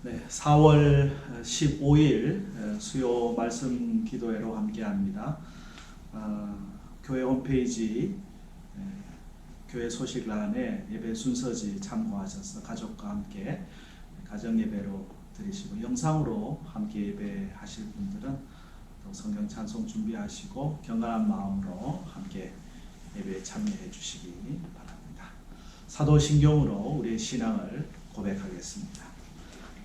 네, 4월 15일 수요 말씀 기도회로 함께합니다. 교회 홈페이지 교회 소식란에 예배 순서지 참고하셔서 가족과 함께 가정 예배로 드리시고, 영상으로 함께 예배하실 분들은 또 성경 찬송 준비하시고 경건한 마음으로 함께 예배에 참여해 주시기 바랍니다. 사도신경으로 우리의 신앙을 고백하겠습니다.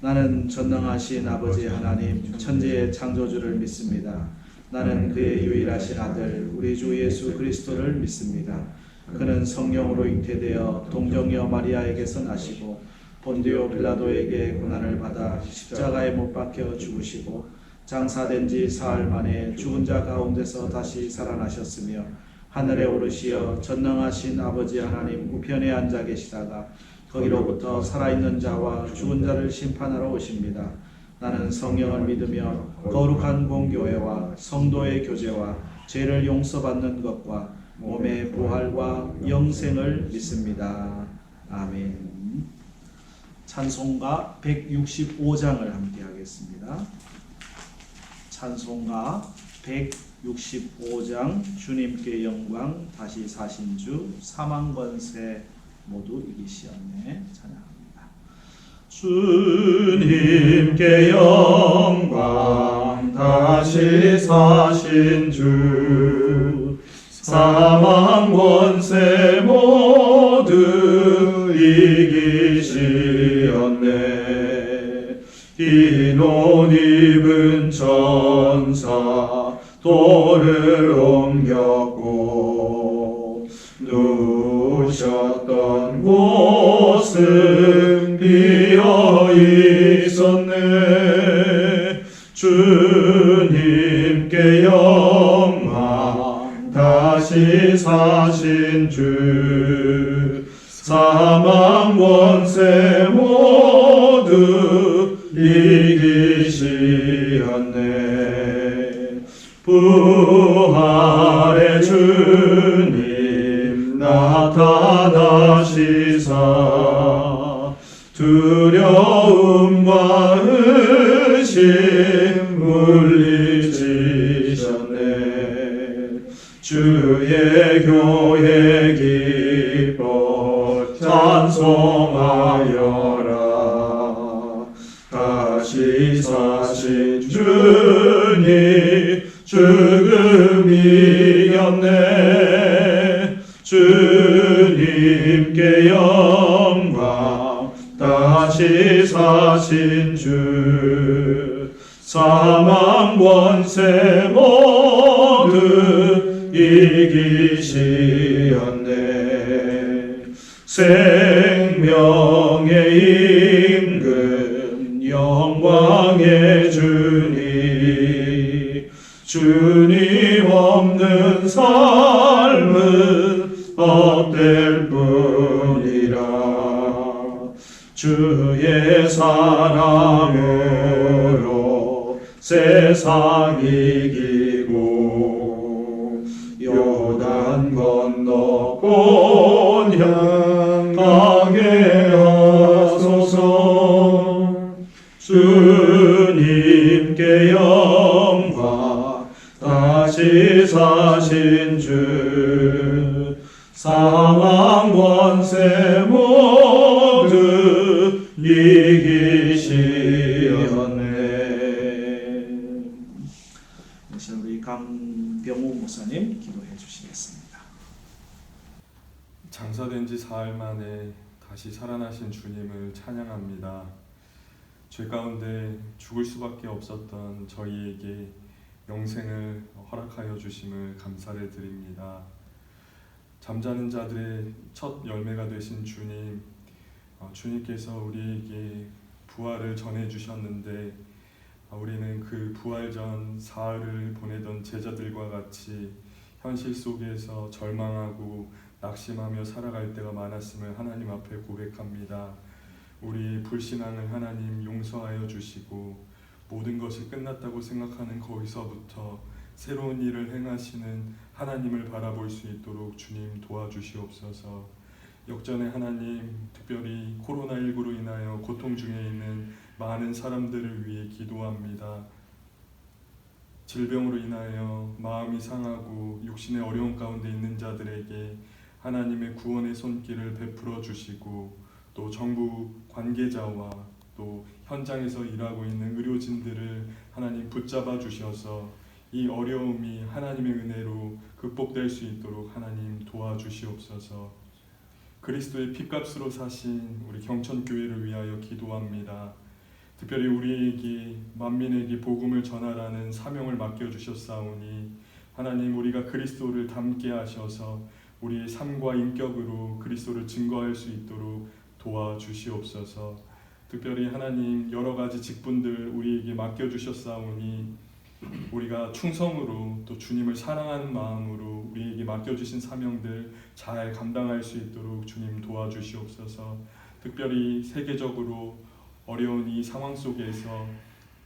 나는 전능하신 아버지 하나님 천지의 창조주를 믿습니다. 나는 그의 유일하신 아들 우리 주 예수 그리스도를 믿습니다. 그는 성령으로 잉태되어 동정녀 마리아에게서 나시고 본디오 빌라도에게 고난을 받아 십자가에 못 박혀 죽으시고 장사된 지 사흘 만에 죽은 자 가운데서 다시 살아나셨으며 하늘에 오르시어 전능하신 아버지 하나님 우편에 앉아 계시다가 거기로부터 살아있는 자와 죽은 자를 심판하러 오십니다. 나는 성령을 믿으며 거룩한 공교회와 성도의 교제와 죄를 용서받는 것과 몸의 부활과 영생을 믿습니다. 아멘. 찬송가 165장을 함께 하겠습니다. 찬송가 165장 주님께 영광 다시 사신 주 사망권세 모두 이기시었네 찬양합니다. 주님께 영광 다시 사신 주 사망 권세 모두 이기시었네. 흰 옷 입은 천사 돌을 옮겼고 누우셨던 곳은 비어 있었네. 주님께 영광 다시 사신 주 사망 권세 모두 이기시었네. 부활의 주님 나타나시사 두려움과 의심 물리치셨네. 주의 교회 기뻐 찬송하여라. 다시 사신 주님 죽음 이겼네. 주님께 영광 다시 사신 주 사망 권세 모두 이기시었네. 생명의 임금 영광의 주님 없는 삶은 헛될 뿐이라. 주의 사랑으로 세상 이기고 요단 건너 본향 가게 하소서. 주님께 영광 다시 사신 주 사망 권세 모두 이기시었네. 이제 우리 강병우 목사님 기도해 주시겠습니다. 장사된 지 사흘 만에 다시 살아나신 주님을 찬양합니다. 죄 가운데 죽을 수밖에 없었던 저희에게 영생을 허락하여 주심을 감사를 드립니다. 잠자는 자들의 첫 열매가 되신 주님, 주님께서 우리에게 부활을 전해주셨는데 우리는 그 부활 전 사흘을 보내던 제자들과 같이 현실 속에서 절망하고 낙심하며 살아갈 때가 많았음을 하나님 앞에 고백합니다. 우리 불신앙을 하나님 용서하여 주시고 모든 것이 끝났다고 생각하는 거기서부터 새로운 일을 행하시는 하나님을 바라볼 수 있도록 주님 도와주시옵소서. 역전의 하나님, 특별히 코로나19로 인하여 고통 중에 있는 많은 사람들을 위해 기도합니다. 질병으로 인하여 마음이 상하고 육신의 어려운 가운데 있는 자들에게 하나님의 구원의 손길을 베풀어 주시고, 또 정부 관계자와 또 현장에서 일하고 있는 의료진들을 하나님 붙잡아 주셔서 이 어려움이 하나님의 은혜로 극복될 수 있도록 하나님 도와주시옵소서. 그리스도의 피값으로 사신 우리 경천교회를 위하여 기도합니다. 특별히 우리에게 만민에게 복음을 전하라는 사명을 맡겨주셨사오니 하나님, 우리가 그리스도를 닮게 하셔서 우리의 삶과 인격으로 그리스도를 증거할 수 있도록 도와주시옵소서. 특별히 하나님, 여러 가지 직분들 우리에게 맡겨주셨사오니 우리가 충성으로 또 주님을 사랑하는 마음으로 우리에게 맡겨주신 사명들 잘 감당할 수 있도록 주님 도와주시옵소서. 특별히 세계적으로 어려운 이 상황 속에서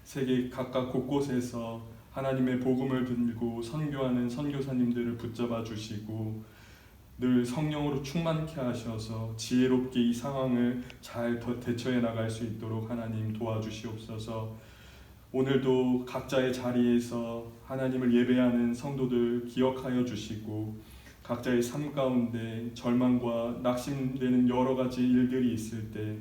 세계 각각 곳곳에서 하나님의 복음을 들고 선교하는 선교사님들을 붙잡아 주시고 늘 성령으로 충만케 하셔서 지혜롭게 이 상황을 잘 대처해 나갈 수 있도록 하나님 도와주시옵소서. 오늘도 각자의 자리에서 하나님을 예배하는 성도들 기억하여 주시고, 각자의 삶 가운데 절망과 낙심되는 여러 가지 일들이 있을 때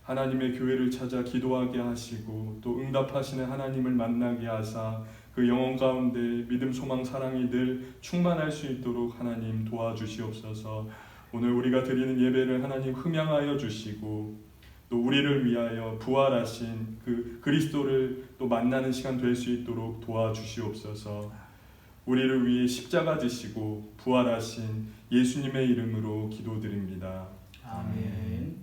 하나님의 교회를 찾아 기도하게 하시고, 또 응답하시는 하나님을 만나게 하사 그 영혼 가운데 믿음, 소망, 사랑이 늘 충만할 수 있도록 하나님 도와주시옵소서. 오늘 우리가 드리는 예배를 하나님 흠양하여 주시고, 또 우리를 위하여 부활하신 그 그리스도를 또 만나는 시간 될 수 있도록 도와주시옵소서. 우리를 위해 십자가 지시고 부활하신 예수님의 이름으로 기도드립니다. 아멘.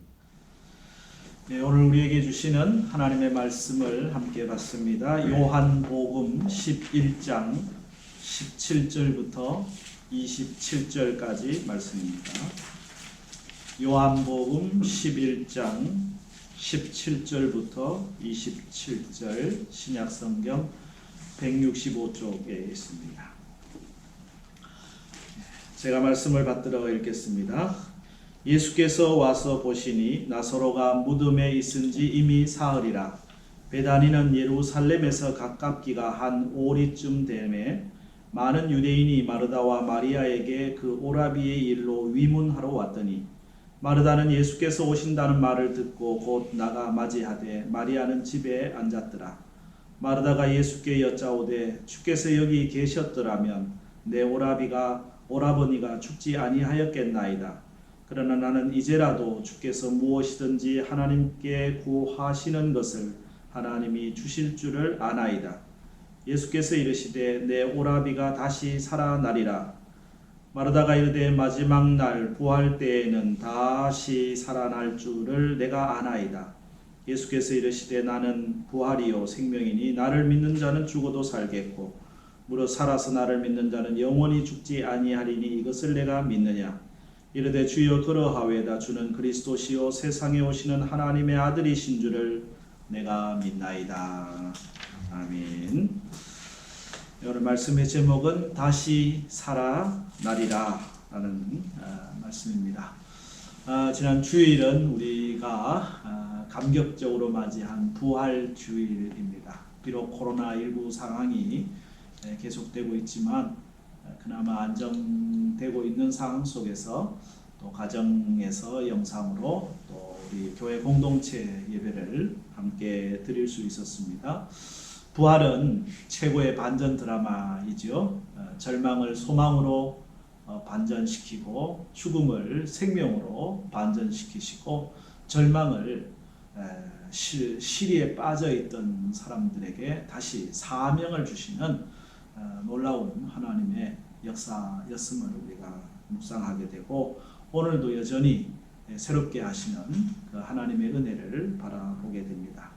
네, 오늘 우리에게 주시는 하나님의 말씀을 함께 봤습니다. 요한복음 11장 17절부터 27절까지 말씀입니다. 요한복음 11장 17절부터 27절, 신약성경 165쪽에 있습니다. 제가 말씀을 받들어 읽겠습니다. 예수께서 와서 보시니 나사로가 무덤에 있은지 이미 사흘이라. 베다니는 예루살렘에서 가깝기가 한 오리쯤 되매 많은 유대인이 마르다와 마리아에게 그 오라비의 일로 위문하러 왔더니, 마르다는 예수께서 오신다는 말을 듣고 곧 나가 맞이하되 마리아는 집에 앉았더라. 마르다가 예수께 여짜오되 주께서 여기 계셨더라면 내 오라버니가 죽지 아니하였겠나이다. 그러나 나는 이제라도 주께서 무엇이든지 하나님께 구하시는 것을 하나님이 주실 줄을 아나이다. 예수께서 이르시되 내 오라비가 다시 살아나리라. 마르다가 이르되 마지막 날 부활 때에는 다시 살아날 줄을 내가 아나이다. 예수께서 이르시되 나는 부활이요 생명이니 나를 믿는 자는 죽어도 살겠고 무릇 살아서 나를 믿는 자는 영원히 죽지 아니하리니 이것을 내가 믿느냐. 이르되 주여 그러하외다. 주는 그리스도시요 세상에 오시는 하나님의 아들이신 줄을 내가 믿나이다. 아멘. 오늘 말씀의 제목은 다시 살아나리라 라는 말씀입니다. 지난 주일은 우리가 감격적으로 맞이한 부활 주일입니다. 비록 코로나19 상황이 계속되고 있지만 그나마 안정되고 있는 상황 속에서 또 가정에서 영상으로 또 우리 교회 공동체 예배를 함께 드릴 수 있었습니다. 부활은 최고의 반전 드라마이죠. 절망을 소망으로 반전시키고 죽음을 생명으로 반전시키시고 thân 시리에 빠져있던 사람들에게 다시 사명을 주시는 놀라운 하나님의 역사였음을 우리가 묵상하게 되고 오늘도 여전히 새롭게 하시는 그 하나님의 은혜를 바라보게 됩니다.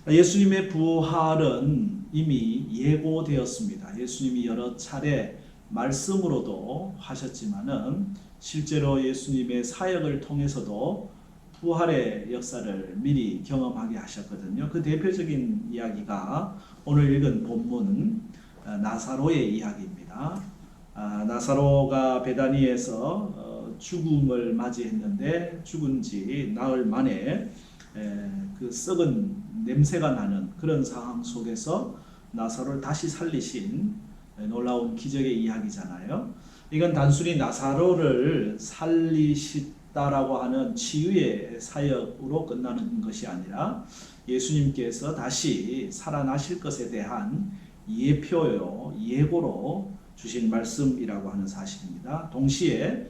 예수님의 부활은 이미 예고되었습니다. 예수님이 여러 차례 말씀으로도 하셨지만은 실제로 예수님의 사역을 통해서도 부활의 역사를 미리 경험하게 하셨거든요. 그 대표적인 이야기가 오늘 읽은 본문 나사로의 이야기입니다. 나사로가 베다니에서 죽음을 맞이했는데 죽은 지 나흘 만에 그 썩은 냄새가 나는 그런 상황 속에서 나사로를 다시 살리신 놀라운 기적의 이야기잖아요. 이건 단순히 나사로를 살리시다라고 하는 치유의 사역으로 끝나는 것이 아니라 예수님께서 다시 살아나실 것에 대한 예표요, 예고로 주신 말씀이라고 하는 사실입니다. 동시에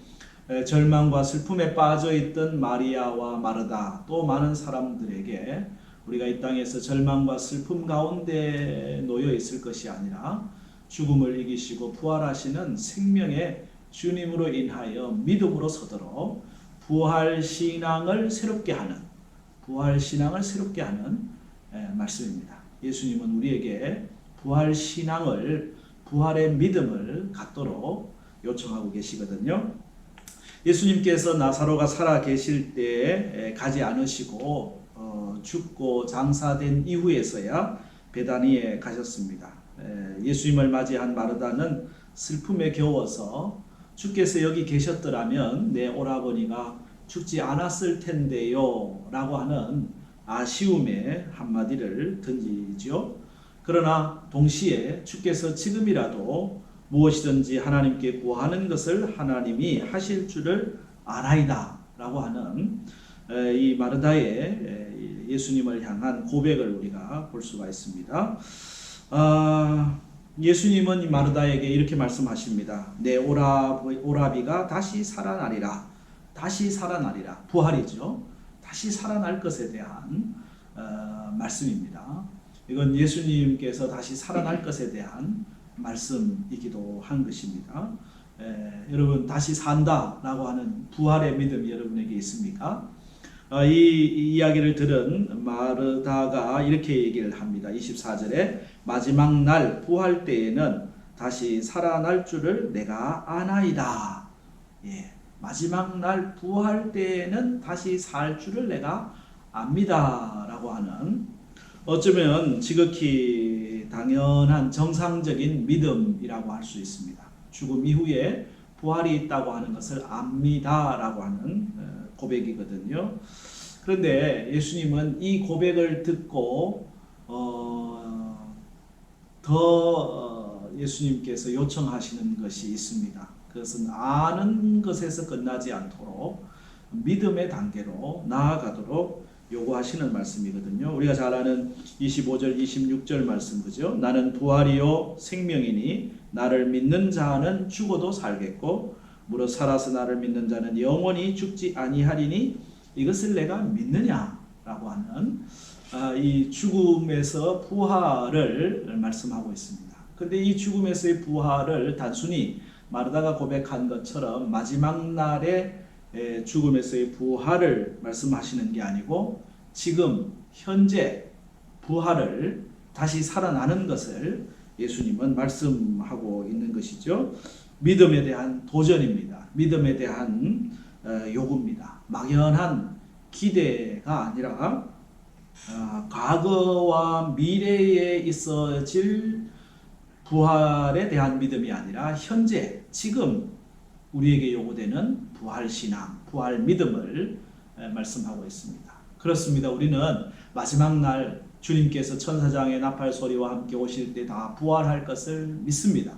절망과 슬픔에 빠져 있던 마리아와 마르다 또 많은 사람들에게 우리가 이 땅에서 절망과 슬픔 가운데 놓여 있을 것이 아니라 죽음을 이기시고 부활하시는 생명의 주님으로 인하여 믿음으로 서도록 부활 신앙을 새롭게 하는 말씀입니다. 예수님은 우리에게 부활 신앙을, 부활의 믿음을 갖도록 요청하고 계시거든요. 예수님께서 나사로가 살아 계실 때에 가지 않으시고 죽고 장사된 이후에서야 베다니에 가셨습니다. 예수님을 맞이한 마르다는 슬픔에 겨워서 주께서 여기 계셨더라면 내 오라버니가 죽지 않았을 텐데요 라고 하는 아쉬움의 한마디를 던지죠. 그러나 동시에 주께서 지금이라도 무엇이든지 하나님께 구하는 것을 하나님이 하실 줄을 아나이다 라고 하는 이 마르다의 예수님을 향한 고백을 우리가 볼 수가 있습니다. 예수님은 이 마르다에게 이렇게 말씀하십니다. 내 오라비가 다시 살아나리라. 다시 살아나리라. 부활이죠. 다시 살아날 것에 대한 말씀입니다. 이건 예수님께서 다시 살아날 것에 대한 말씀이기도 한 것입니다. 여러분 다시 산다라고 하는 부활의 믿음이 여러분에게 있습니까? 이 이야기를 들은 마르다가 이렇게 얘기를 합니다. 24절에 마지막 날 부활 때에는 다시 살아날 줄을 내가 아나이다. 마지막 날 부활 때에는 다시 살 줄을 내가 압니다 라고 하는, 어쩌면 지극히 당연한 정상적인 믿음이라고 할 수 있습니다. 죽음 이후에 부활이 있다고 하는 것을 압니다 라고 하는 고백이거든요. 그런데 예수님은 이 고백을 듣고 더 예수님께서 요청하시는 것이 있습니다. 그것은 아는 것에서 끝나지 않도록 믿음의 단계로 나아가도록 요구하시는 말씀이거든요. 우리가 잘 아는 25절 26절 말씀, 그죠? 나는 부활이요 생명이니 나를 믿는 자는 죽어도 살겠고 무릇 살아서 나를 믿는 자는 영원히 죽지 아니하리니 이것을 내가 믿느냐라고 하는 이 죽음에서 부활을 말씀하고 있습니다. 그런데 이 죽음에서의 부활을 단순히 마르다가 고백한 것처럼 마지막 날에 죽음에서의 부활을 말씀하시는 게 아니고 지금 현재 부활을 다시 살아나는 것을 예수님은 말씀하고 있는 것이죠. 믿음에 대한 도전입니다. 믿음에 대한 요구입니다. 막연한 기대가 아니라 과거와 미래에 있어질 부활에 대한 믿음이 아니라 현재 지금 우리에게 요구되는 부활신앙, 부활 믿음을 말씀하고 있습니다. 그렇습니다. 우리는 마지막 날 주님께서 천사장의 나팔 소리와 함께 오실 때 다 부활할 것을 믿습니다.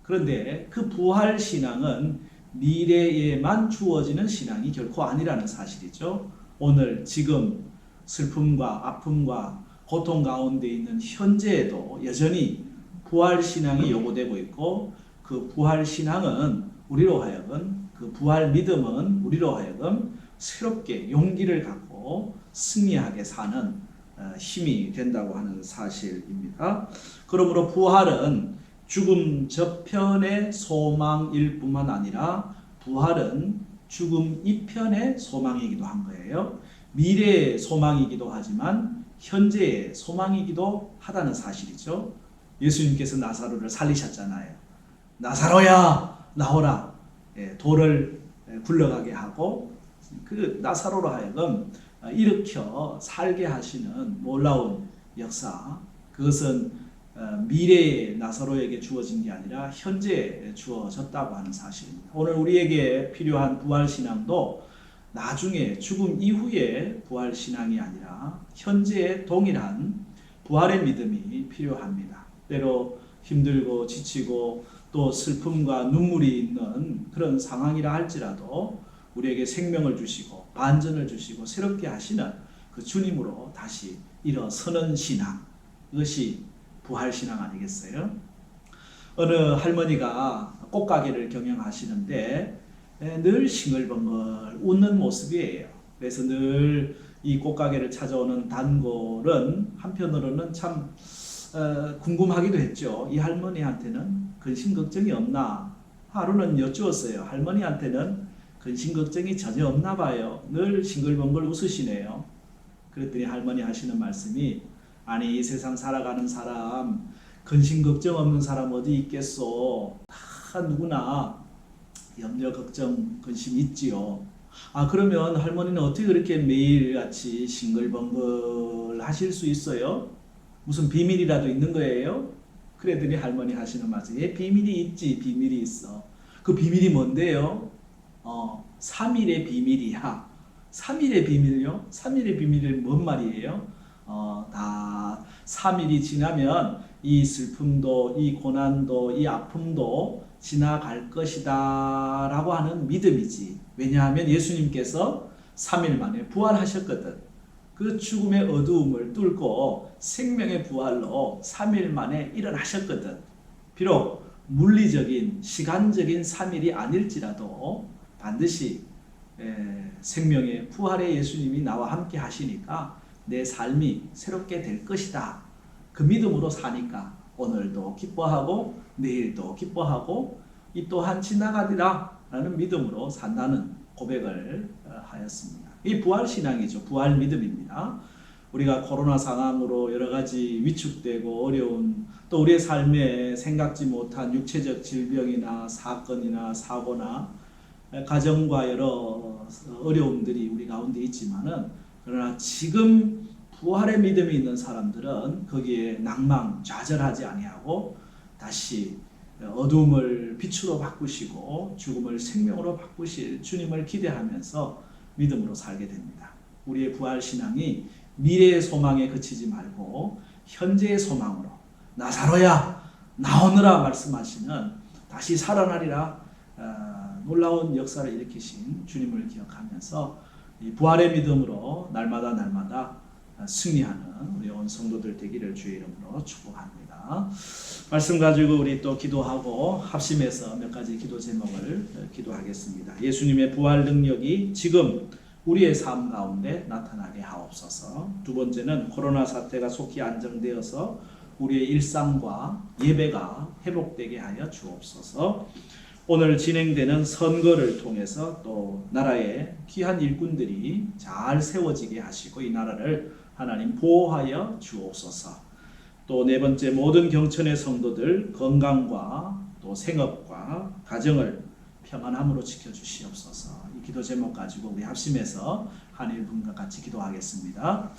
그런데 그 부활신앙은 미래에만 주어지는 신앙이 결코 아니라는 사실이죠. 오늘 지금 슬픔과 아픔과 고통 가운데 있는 현재에도 여전히 부활신앙이 요구되고 있고, 그 부활신앙은 우리로 하여금, 그 부활 믿음은 우리로 하여금 새롭게 용기를 갖고 승리하게 사는 힘이 된다고 하는 사실입니다. 그러므로 부활은 죽음 저편의 소망일 뿐만 아니라 부활은 죽음 이편의 소망이기도 한 거예요. 미래의 소망이기도 하지만 현재의 소망이기도 하다는 사실이죠. 예수님께서 나사로를 살리셨잖아요. 나사로야 나오라. 돌을 굴러가게 하고 그 나사로로 하여금 일으켜 살게 하시는 놀라운 역사, 그것은 미래의 나사로에게 주어진 게 아니라 현재에 주어졌다고 하는 사실입니다. 오늘 우리에게 필요한 부활신앙도 나중에 죽음 이후의 부활신앙이 아니라 현재의 동일한 부활의 믿음이 필요합니다. 때로 힘들고 지치고 또 슬픔과 눈물이 있는 그런 상황이라 할지라도 우리에게 생명을 주시고 반전을 주시고 새롭게 하시는 그 주님으로 다시 일어서는 신앙, 이것이 부활신앙 아니겠어요? 어느 할머니가 꽃가게를 경영하시는데 늘 싱글벙글 웃는 모습이에요. 그래서 늘 이 꽃가게를 찾아오는 단골은 한편으로는 참 궁금하기도 했죠. 이 할머니한테는 근심 걱정이 없나? 하루는 여쭈었어요. 할머니한테는 근심 걱정이 전혀 없나 봐요. 늘 싱글벙글 웃으시네요. 그랬더니 할머니 하시는 말씀이, 아니 이 세상 살아가는 사람 근심 걱정 없는 사람 어디 있겠소. 다 누구나 염려 걱정 근심 있지요. 아 그러면 할머니는 어떻게 그렇게 매일같이 싱글벙글 하실 수 있어요? 무슨 비밀이라도 있는 거예요? 그랬더니 할머니 하시는 말씀, 예 비밀이 있지, 비밀이 있어. 그 비밀이 뭔데요? 3일의 비밀이야. 3일의 비밀요? 3일의 비밀이 뭔 말이에요? 다 3일이 지나면 이 슬픔도 이 고난도 이 아픔도 지나갈 것이다 라고 하는 믿음이지. 왜냐하면 예수님께서 3일 만에 부활하셨거든. 그 죽음의 어두움을 뚫고 생명의 부활로 3일 만에 일어나셨거든. 비록 물리적인 시간적인 3일이 아닐지라도 반드시 생명의 부활의 예수님이 나와 함께 하시니까 내 삶이 새롭게 될 것이다. 그 믿음으로 사니까 오늘도 기뻐하고 내일도 기뻐하고 이 또한 지나가리라 라는 믿음으로 산다는 고백을 하였습니다. 이 부활신앙이죠. 부활 믿음입니다. 우리가 코로나 상황으로 여러 가지 위축되고 어려운 또 우리의 삶에 생각지 못한 육체적 질병이나 사건이나 사고나 가정과 여러 어려움들이 우리 가운데 있지만은 그러나 지금 부활의 믿음이 있는 사람들은 거기에 낭망, 좌절하지 아니하고 다시 어둠을 빛으로 바꾸시고 죽음을 생명으로 바꾸실 주님을 기대하면서 믿음으로 살게 됩니다. 우리의 부활신앙이 미래의 소망에 그치지 말고 현재의 소망으로 나사로야 나오너라 말씀하시는 다시 살아나리라 놀라운 역사를 일으키신 주님을 기억하면서 이 부활의 믿음으로 날마다 승리하는 우리 온 성도들 되기를 주의 이름으로 축복합니다. 말씀 가지고 우리 또 기도하고 합심해서 몇 가지 기도 제목을 기도하겠습니다. 예수님의 부활 능력이 지금 우리의 삶 가운데 나타나게 하옵소서. 두 번째는 코로나 사태가 속히 안정되어서 우리의 일상과 예배가 회복되게 하여 주옵소서. 오늘 진행되는 선거를 통해서 또 나라의 귀한 일꾼들이 잘 세워지게 하시고 이 나라를 하나님 보호하여 주옵소서. 또 네 번째, 모든 경천의 성도들 건강과 또 생업과 가정을 평안함으로 지켜주시옵소서. 이 기도 제목 가지고 우리 합심해서 한일분과 같이 기도하겠습니다.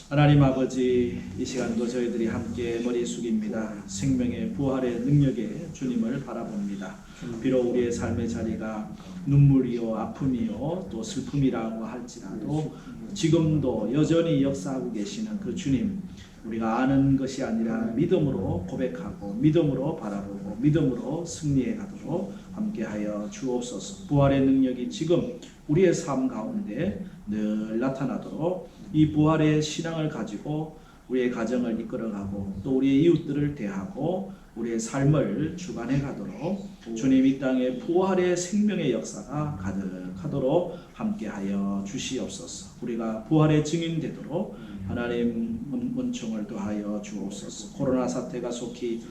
하나님 아버지, 이 시간도 저희들이 함께 머리 숙입니다. 생명의 부활의 능력에 주님을 바라봅니다. 비록 우리의 삶의 자리가 눈물이요 아픔이요 또 슬픔이라고 할지라도 지금도 여전히 역사하고 계시는 그 주님, 우리가 아는 것이 아니라 믿음으로 고백하고 믿음으로 바라보고 믿음으로 승리해 가도록 함께하여 주옵소서. 부활의 능력이 지금 우리의 삶 가운데 늘 나타나도록 이 부활의 신앙을 가지고 우리의 가정을 이끌어가고 또 우리의 이웃들을 대하고 우리의 삶을 주관해 가도록 주님 이 땅에 부활의 생명의 역사가 가득하도록 함께하여 주시옵소서. 우리가 부활의 증인 되도록 하나님 은총을 더하여 주옵소서. 코로나 사태가 속히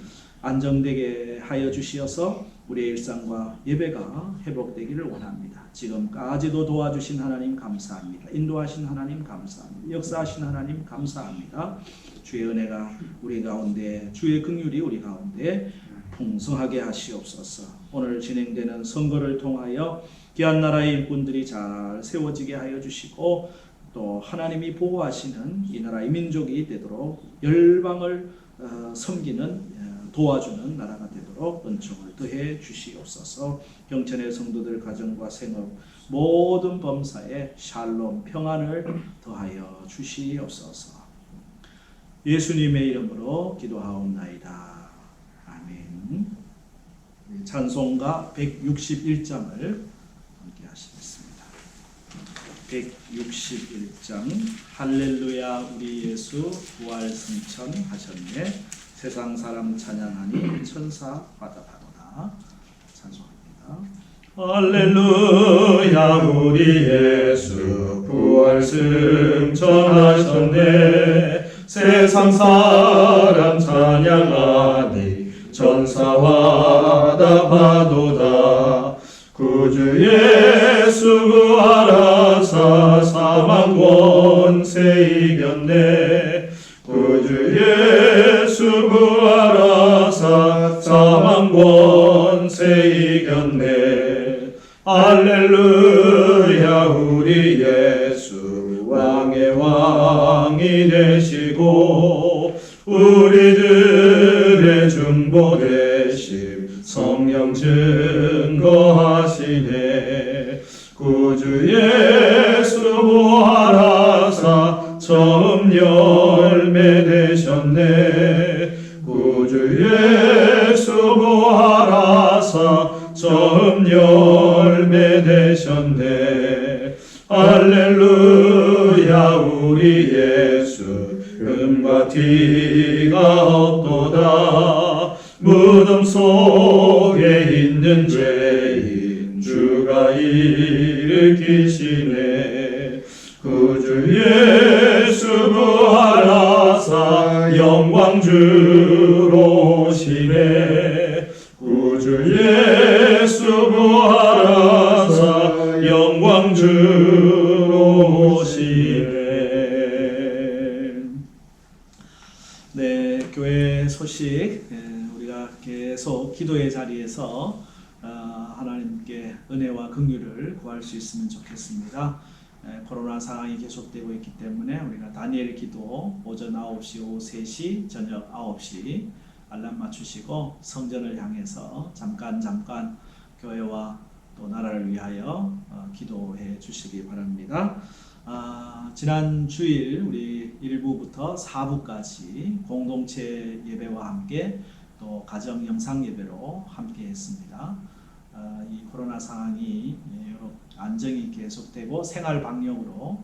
안정되게 하여 주시어서 우리의 일상과 예배가 회복되기를 원합니다. 지금까지도 도와주신 하나님 감사합니다. 인도하신 하나님 감사합니다. 역사하신 하나님 감사합니다. 주의 은혜가 우리 가운데, 주의 긍휼이 우리 가운데 풍성하게 하시옵소서. 오늘 진행되는 선거를 통하여 귀한 나라의 일꾼들이 잘 세워지게 하여 주시고 또 하나님이 보호하시는 이 나라 이 민족이 되도록 열방을 섬기는 도와주는 나라가 되도록 은총을 더해 주시옵소서. 경천의 성도들 가정과 생업 모든 범사에 샬롬 평안을 더하여 주시옵소서. 예수님의 이름으로 기도하옵나이다. 아멘. 찬송가 161장을 함께 하시겠습니다. 161장 할렐루야 우리 예수 부활 승천하셨네 세상 사람 찬양하니 천사 화답하도다. 찬송합니다. 할렐루야 우리 예수 부활 승천하셨네 세상 사람 찬양하니 천사 화답하도다. 구주 예수 부활하사 사망 권세 이겼네 구주 예수 부활하사 사망 권세 이겼네. 할렐루야 우리 예수 왕의 왕이 되시고 우리들의 중보 되심 성령 증거하시네. 구주 예수 부활하사 처음 열매 되셨네. 구주 예수 부활하사 처음 열매 되셨네. 할렐루야 우리 예수 음과 티가 없도다. 무덤 속에 있는 죄인 주가 일으키시네. 구주 예수 부활하사 영광 주로 오시네. 구주 예수 부활하사 영광 주로 오시네. 네, 교회 소식 우리가 계속 기도의 자리에서 하나님께 은혜와 긍휼을 구할 수 있으면 좋겠습니다. 코로나 상황이 계속되고 있기 때문에 우리가 다니엘 기도 오전 9시, 오후 3시, 저녁 9시 알람 맞추시고 성전을 향해서 잠깐 교회와 또 나라를 위하여 기도해 주시기 바랍니다. 지난 주일 우리 1부부터 4부까지 공동체 예배와 함께 또 가정 영상 예배로 함께 했습니다. 이 코로나 상황이 안정이 계속되고 생활 방역으로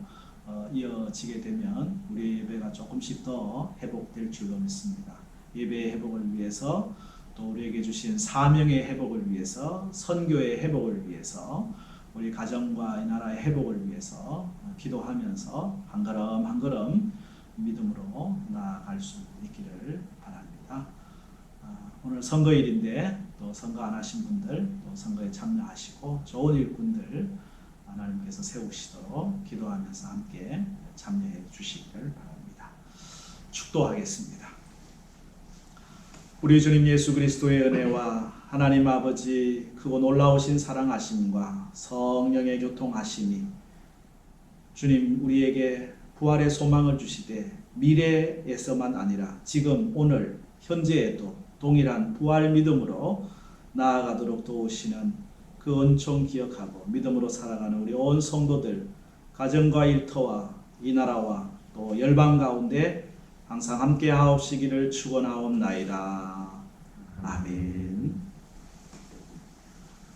이어지게 되면 우리 예배가 조금씩 더 회복될 줄로 믿습니다. 예배의 회복을 위해서 또 우리에게 주신 사명의 회복을 위해서 선교의 회복을 위해서 우리 가정과 이 나라의 회복을 위해서 기도하면서 한 걸음 한 걸음 믿음으로 나아갈 수 있기를 바랍니다. 오늘 선거일인데 또 선거 안 하신 분들 또 선거에 참여하시고 좋은 일꾼들 하나님께서 세우시도록 기도하면서 함께 참여해 주시기를 바랍니다. 축도하겠습니다. 우리 주님 예수 그리스도의 은혜와 하나님 아버지 크고 놀라우신 사랑하심과 성령의 교통하심이 주님 우리에게 부활의 소망을 주시되 미래에서만 아니라 지금 오늘 현재에도 동일한 부활 믿음으로 나아가도록 도우시는 그 은총 기억하고 믿음으로 살아가는 우리 온 성도들 가정과 일터와 이 나라와 또 열방 가운데 항상 함께 하옵시기를 축원하옵나이다. 아멘.